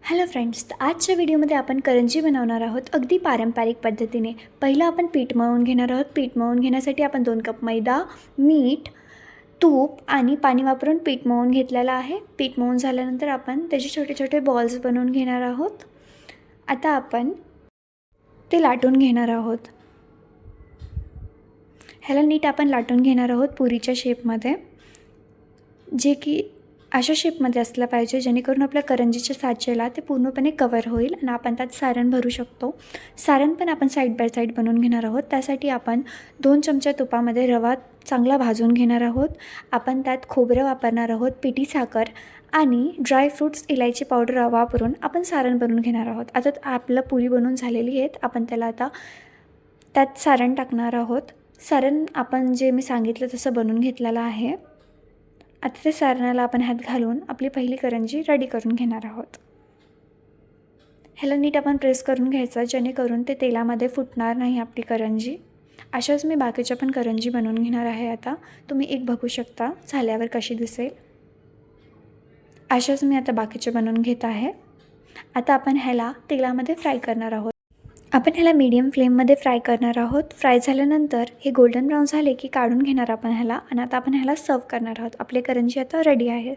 Hello friends, तर आजच्या व्हिडिओमध्ये आपण करंजी बनवणार आहोत अगदी पारंपरिक पद्धतीने. पहिलं आपण पीठ मळून घेणार आहोत. पीठ मळून घेण्यासाठी आपण 2 कप मैदा, मीठ, तूप आणि पाणी वापरून पीठ मळून घेतलेलं आहे. पीठ मळून झाल्यानंतर आपण त्याचे छोटे छोटे बॉल्स बनवून घेणार आहोत. आता आपण ते लाटून घेणार आहोत. ह्याला नीट आपण लाटून घेणार आहोत पुरीच्या शेपमध्ये, जे की अशा शेपमध्ये असलं पाहिजे जेणेकरून आपल्या करंजीच्या साच्याला ते पूर्णपणे कवर होईल आणि आपण त्यात सारण भरू शकतो. सारण पण आपण साईड बाय साईड बनवून घेणार आहोत. त्यासाठी आपण 2 चमचे तुपामध्ये रवा चांगला भाजून घेणार आहोत. आपण त्यात खोबरं वापरणार आहोत, पिठी साखर आणि ड्रायफ्रूट्स, इलायची पावडर वापरून आपण सारण बनवून घेणार आहोत. आता आपलं पुरी बनवून झालेली आहेत. आपण त्याला आता त्यात सारण टाकणार आहोत. सारण आपण जे मी सांगितलं तसं बनवून घेतलेलं आहे. आता त्या सारणाला आपण हात घालून आपली पहिली करंजी रेडी करून घेणार आहोत. ह्याला नीट आपण प्रेस करून घ्यायचं जेणेकरून ते तेलामध्ये फुटणार नाही आपली करंजी. अशाच मी बाकीच्या पण करंजी बनवून घेणार आहे. आता तुम्ही एक बघू शकता झाल्यावर कशी दिसेल. अशाच मी आता बाकीचे बनवून घेत आहे. आता आपण ह्याला तेलामध्ये फ्राय करणार आहोत. आपण ह्याला मीडियम फ्लेममध्ये फ्राय करणार आहोत. फ्राय झाल्यानंतर हे गोल्डन ब्राऊन झाले की काढून घेणार आपण ह्याला आणि आता आपण ह्याला सर्व करणार आहोत. आपले करंजी आता रेडी आहे.